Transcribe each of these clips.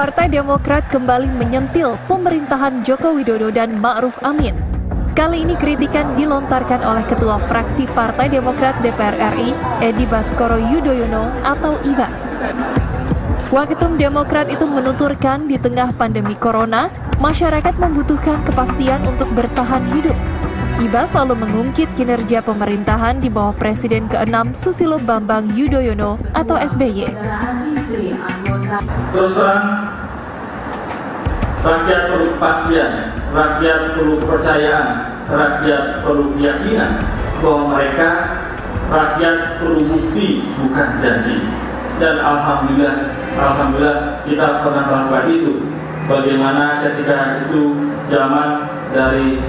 Partai Demokrat kembali menyentil pemerintahan Joko Widodo dan Ma'ruf Amin. Kali ini kritikan dilontarkan oleh Ketua Fraksi Partai Demokrat DPR RI, Edi Baskoro Yudhoyono atau Ibas. Waketum Demokrat itu menuturkan di tengah pandemi corona, masyarakat membutuhkan kepastian untuk bertahan hidup. Ibas lalu mengungkit kinerja pemerintahan di bawah Presiden ke-6 Susilo Bambang Yudhoyono atau SBY. Terus terang, rakyat perlu kepastian, rakyat perlu kepercayaan, rakyat perlu keyakinan bahwa rakyat perlu bukti bukan janji. Dan alhamdulillah kita pernah melakukan itu. Bagaimana ketika itu zaman dari,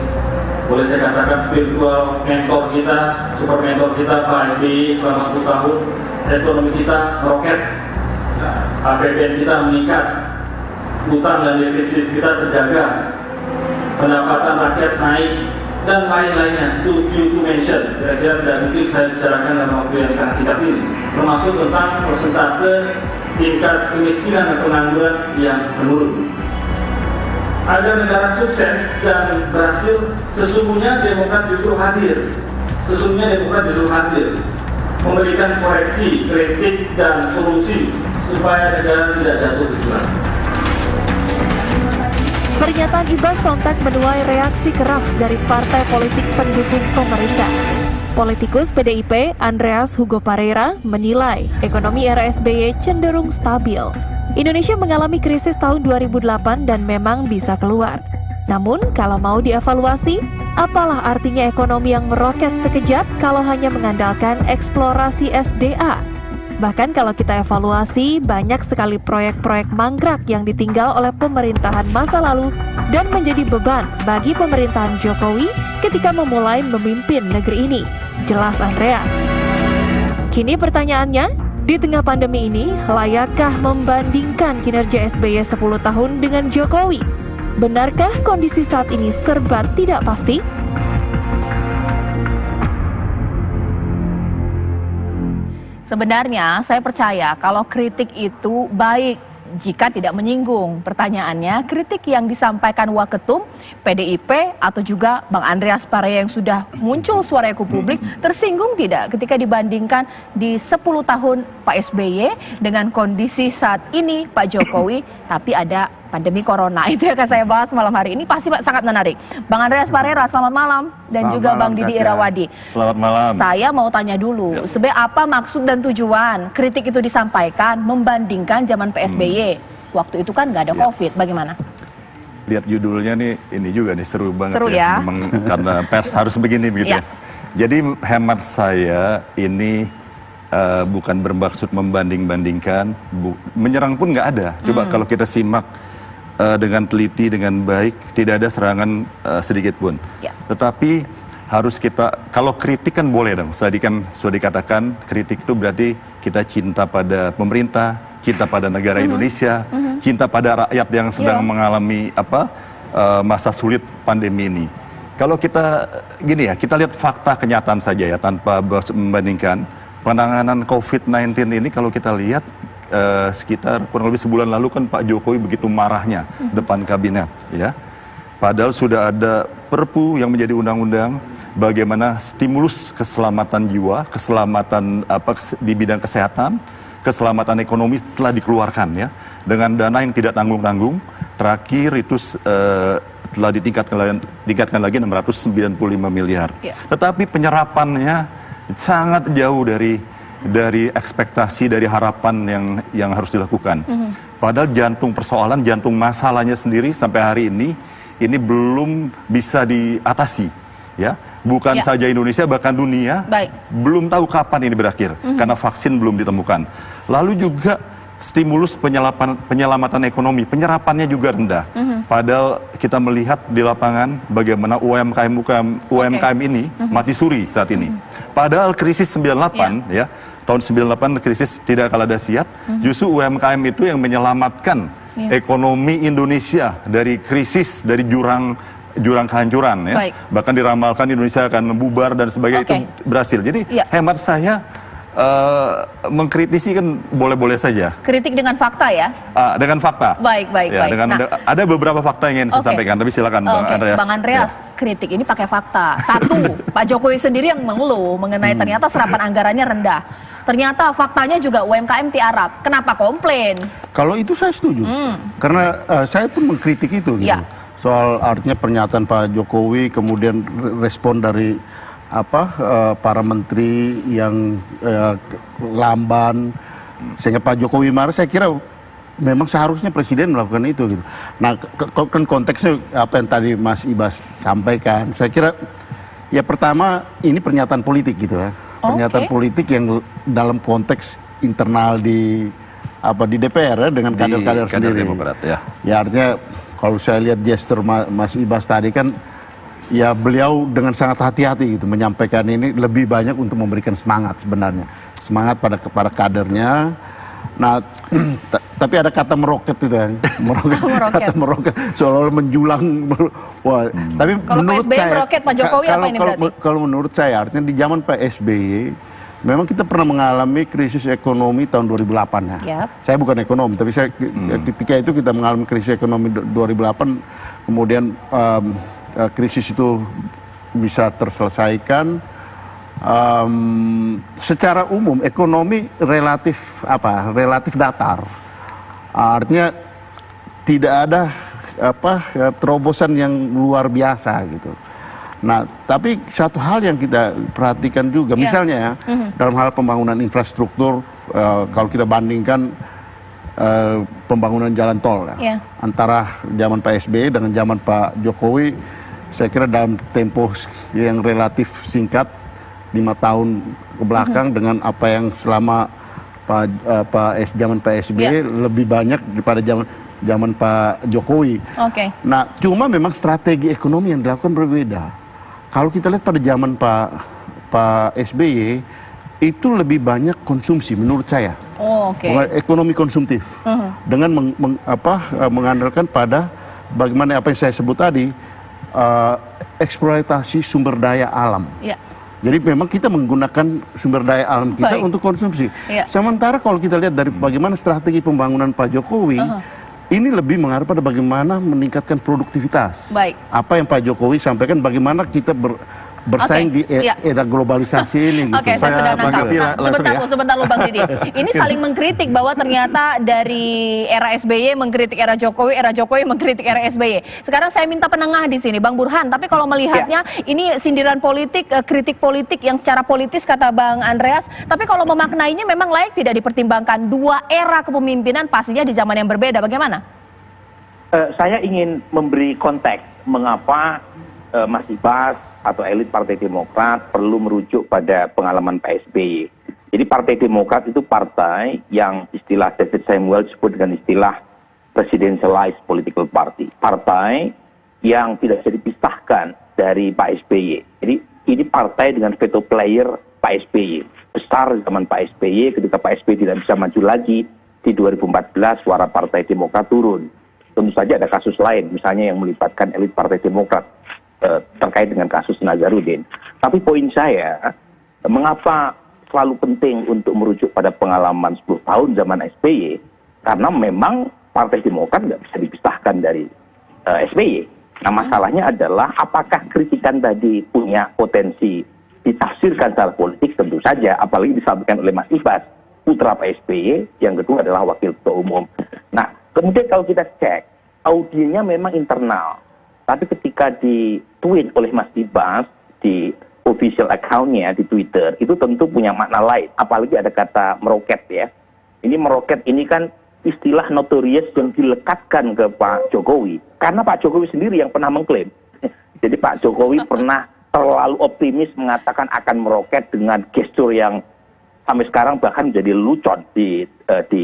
boleh saya katakan, spiritual mentor kita, super mentor kita Pak SBY selama 10 tahun, ekonomi kita meroket, APBN kita meningkat, utang dan defisit kita terjaga, pendapatan rakyat naik, dan lain-lainnya. Too few to mention, kira-kira tidak mungkin saya bicarakan dalam waktu yang sangat singkat ini, termasuk tentang persentase tingkat kemiskinan dan pengangguran yang menurun. Ada negara sukses dan berhasil, sesungguhnya Demokrat justru hadir. Memberikan koreksi, kritik, dan solusi supaya negara tidak jatuh ke jurang. Pernyataan Ibas sontak menuai reaksi keras dari partai politik pendukung pemerintah. Politikus PDIP Andreas Hugo Parreira menilai ekonomi era SBY cenderung stabil. Indonesia mengalami krisis tahun 2008 dan memang bisa keluar. Namun kalau mau dievaluasi, apalah artinya ekonomi yang meroket sekejap kalau hanya mengandalkan eksplorasi SDA? Bahkan kalau kita evaluasi, banyak sekali proyek-proyek mangkrak yang ditinggal oleh pemerintahan masa lalu dan menjadi beban bagi pemerintahan Jokowi ketika memulai memimpin negeri ini. Jelas Andreas. Kini pertanyaannya, di tengah pandemi ini, layakkah membandingkan kinerja SBY 10 tahun dengan Jokowi? Benarkah kondisi saat ini serba tidak pasti? Sebenarnya saya percaya kalau kritik itu baik jika tidak menyinggung. Pertanyaannya, kritik yang disampaikan Waketum, PDIP, atau juga Bang Andreas Parreira yang sudah muncul suaranya ke publik, tersinggung tidak ketika dibandingkan di 10 tahun Pak SBY dengan kondisi saat ini Pak Jokowi, tapi ada pandemi corona. Itu yang akan saya bahas malam hari ini, pasti sangat menarik. Bang Andreas Parreira, selamat malam. Dan selamat juga malam, Bang Didi Irawadi. Selamat malam. Saya mau tanya dulu, sebenarnya apa maksud dan tujuan kritik itu disampaikan membandingkan zaman PSBY? Waktu itu kan nggak ada COVID, bagaimana? Lihat judulnya nih, ini juga nih seru banget. Seru ya? Memang karena pers harus begini begitu ya. Jadi hemat saya ini bukan bermaksud membanding-bandingkan, menyerang pun nggak ada. Coba kalau kita simak dengan teliti, dengan baik, tidak ada serangan sedikit pun. Ya. Tetapi harus kita, kalau kritik kan boleh dong. Sudah dikatakan kritik itu berarti kita cinta pada pemerintah, cinta pada negara Indonesia, cinta pada rakyat yang sedang mengalami masa sulit pandemi ini. Kalau kita gini ya, kita lihat fakta kenyataan saja ya, tanpa membandingkan penanganan COVID-19 ini. Kalau kita lihat sekitar kurang lebih sebulan lalu kan Pak Jokowi begitu marahnya depan kabinet ya. Padahal sudah ada Perpu yang menjadi undang-undang bagaimana stimulus keselamatan jiwa, keselamatan di bidang kesehatan, keselamatan ekonomi telah dikeluarkan ya, dengan dana yang tidak tanggung-tanggung. Terakhir itu telah ditingkatkan lagi 695 miliar. Ya. Tetapi penyerapannya sangat jauh dari ekspektasi, dari harapan yang harus dilakukan. Padahal jantung persoalan, jantung masalahnya sendiri sampai hari ini belum bisa diatasi, ya. Bukan saja Indonesia, bahkan dunia belum tahu kapan ini berakhir karena vaksin belum ditemukan. Lalu juga stimulus penyelamatan ekonomi, penyerapannya juga rendah. Padahal kita melihat di lapangan bagaimana UMKM ini mati suri saat ini. Padahal krisis 98 ya, tahun 98 krisis tidak kalah dahsyat, justru UMKM itu yang menyelamatkan ekonomi Indonesia dari krisis, dari jurang kehancuran ya. Bahkan diramalkan Indonesia akan membubar dan sebagainya, itu berhasil. Jadi hemat saya mengkritisi kan boleh-boleh saja. Kritik dengan fakta ya? Dengan fakta. Baik. Ya, ada beberapa fakta yang ingin saya sampaikan, tapi silakan Bang Andreas. Bang Andreas, kritik ini pakai fakta. Satu, Pak Jokowi sendiri yang mengeluh mengenai ternyata serapan anggarannya rendah. Ternyata faktanya juga UMKM tiarap. Kenapa komplain? Kalau itu saya setuju, karena saya pun mengkritik itu. Gitu. Ya. Soal artinya pernyataan Pak Jokowi, kemudian respon dari para menteri yang lamban, sehingga Pak Jokowi marah. Saya kira memang seharusnya presiden melakukan itu gitu. Nah, kan konteksnya apa yang tadi Mas Ibas sampaikan, saya kira ya pertama ini pernyataan politik gitu ya. Pernyataan politik yang dalam konteks internal di DPR ya, dengan kader-kader sendiri. Demokrat, ya. Ya artinya kalau saya lihat gestur Mas Ibas tadi kan, ya beliau dengan sangat hati-hati gitu menyampaikan ini, lebih banyak untuk memberikan semangat sebenarnya, semangat pada kadernya. Nah, tapi ada kata meroket itu kan, kata meroket seolah-olah menjulang. Wah, tapi kalau menurut PSBY saya, meroket Pak Jokowi apa ini berarti? Kalau menurut saya, artinya di zaman Pak SBY memang kita pernah mengalami krisis ekonomi tahun 2008 ya. Yep. Saya bukan ekonom, tapi ketika itu kita mengalami krisis ekonomi 2008, kemudian krisis itu bisa terselesaikan. Secara umum ekonomi relatif datar. Artinya tidak ada terobosan yang luar biasa gitu. Nah, tapi satu hal yang kita perhatikan juga, misalnya dalam hal pembangunan infrastruktur, kalau kita bandingkan pembangunan jalan tol antara zaman Pak SBY dengan zaman Pak Jokowi, saya kira dalam tempo yang relatif singkat, 5 tahun ke belakang, dengan apa yang selama zaman Pak SBY lebih banyak daripada zaman Pak Jokowi. Nah, cuma memang strategi ekonomi yang dilakukan berbeda. Kalau kita lihat pada zaman Pak SBY itu lebih banyak konsumsi menurut saya. Ekonomi konsumtif dengan mengandalkan pada bagaimana apa yang saya sebut tadi, eksploitasi sumber daya alam. Jadi memang kita menggunakan sumber daya alam kita untuk konsumsi. Sementara kalau kita lihat dari bagaimana strategi pembangunan Pak Jokowi, ini lebih mengarah pada bagaimana meningkatkan produktivitas. Apa yang Pak Jokowi sampaikan, bagaimana kita bersaing di era globalisasi ini. Saya sudah nangkap. Sebentar lu Bang Didi. Ini saling mengkritik bahwa ternyata dari era SBY mengkritik era Jokowi mengkritik era SBY. Sekarang saya minta penengah di sini, Bang Burhan. Tapi kalau melihatnya ini sindiran politik, kritik politik yang secara politis kata Bang Andreas. Tapi kalau memaknainya memang layak tidak dipertimbangkan dua era kepemimpinan pastinya di zaman yang berbeda. Bagaimana? Saya ingin memberi konteks mengapa Mas Ibas atau elit Partai Demokrat perlu merujuk pada pengalaman Pak SBY. Jadi Partai Demokrat itu partai yang istilah David Samuel disebut dengan istilah presidentialized political party. Partai yang tidak bisa dipisahkan dari Pak SBY. Jadi ini partai dengan veto player Pak SBY. Besar zaman Pak SBY, ketika Pak SBY tidak bisa maju lagi, di 2014 suara Partai Demokrat turun. Tentu saja ada kasus lain, misalnya yang melibatkan elit Partai Demokrat terkait dengan kasus Nazarudin. Tapi poin saya, mengapa selalu penting untuk merujuk pada pengalaman 10 tahun zaman SBY? Karena memang Partai Demokrat nggak bisa dipisahkan dari SBY. Nah, masalahnya adalah apakah kritikan tadi punya potensi ditafsirkan secara politik? Tentu saja, apalagi disampaikan oleh Mas Ibas, putra Pak SBY, yang kedua adalah wakil ketua umum. Nah, kemudian kalau kita cek, audiennya memang internal. Tapi ketika di-tweet oleh Mas Ibas di official account-nya di Twitter, itu tentu punya makna lain. Apalagi ada kata meroket ya. Ini meroket ini kan istilah notorious yang dilekatkan ke Pak Jokowi. Karena Pak Jokowi sendiri yang pernah mengklaim. Jadi Pak Jokowi pernah terlalu optimis mengatakan akan meroket dengan gestur yang sampai sekarang bahkan menjadi lelucon di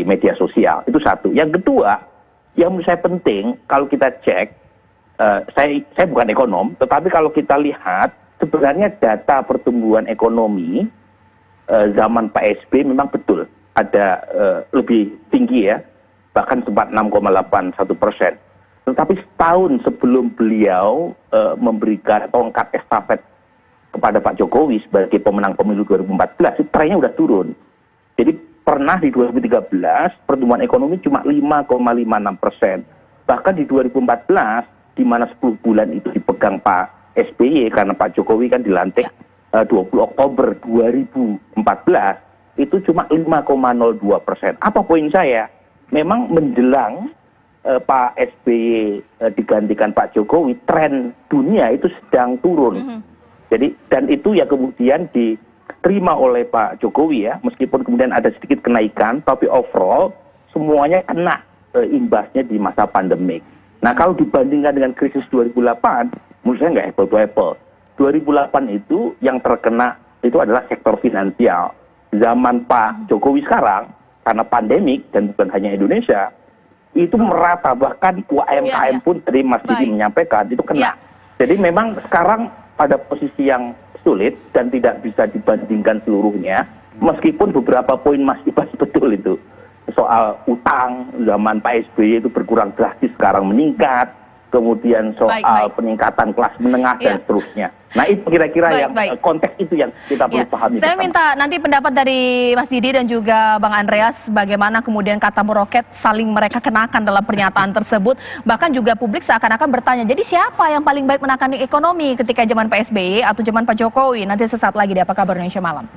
media sosial. Itu satu. Yang kedua, yang menurut saya penting kalau kita cek, saya bukan ekonom, tetapi kalau kita lihat sebenarnya data pertumbuhan ekonomi zaman Pak SBY memang betul ada lebih tinggi ya, bahkan sempat 6,81%. Tetapi setahun sebelum beliau memberikan tongkat estafet kepada Pak Jokowi sebagai pemenang pemilu 2014, trennya udah turun. pernah di 2013 pertumbuhan ekonomi cuma 5,56%. Bahkan di 2014, di mana 10 bulan itu dipegang Pak SBY, karena Pak Jokowi kan dilantik 20 Oktober 2014, itu cuma 5,02%. Apa poin saya? Memang menjelang Pak SBY digantikan Pak Jokowi, tren dunia itu sedang turun. Jadi, dan itu ya kemudian diterima oleh Pak Jokowi ya, meskipun kemudian ada sedikit kenaikan, tapi overall semuanya kena imbasnya di masa pandemik. Nah, kalau dibandingkan dengan krisis 2008, menurut saya nggak apple to apple. 2008 itu yang terkena itu adalah sektor finansial. Zaman Pak Jokowi sekarang, karena pandemik dan bukan hanya Indonesia, itu merata, bahkan UMKM pun tadi Mas Didi menyampaikan, itu kena. Jadi memang sekarang pada posisi yang sulit dan tidak bisa dibandingkan seluruhnya, meskipun beberapa poin Mas Ibas betul itu. Soal utang, zaman Pak SBY itu berkurang drastis, sekarang meningkat. Kemudian soal peningkatan kelas menengah dan seterusnya. Nah itu kira-kira yang konteks itu yang kita perlu pahami. Saya minta nanti pendapat dari Mas Didi dan juga Bang Andreas, bagaimana kemudian kata meroket saling mereka kenakan dalam pernyataan tersebut. Bahkan juga publik seakan-akan bertanya, jadi siapa yang paling baik menakani ekonomi ketika zaman Pak SBY atau zaman Pak Jokowi? Nanti sesaat lagi di Apa Kabar Indonesia Malam.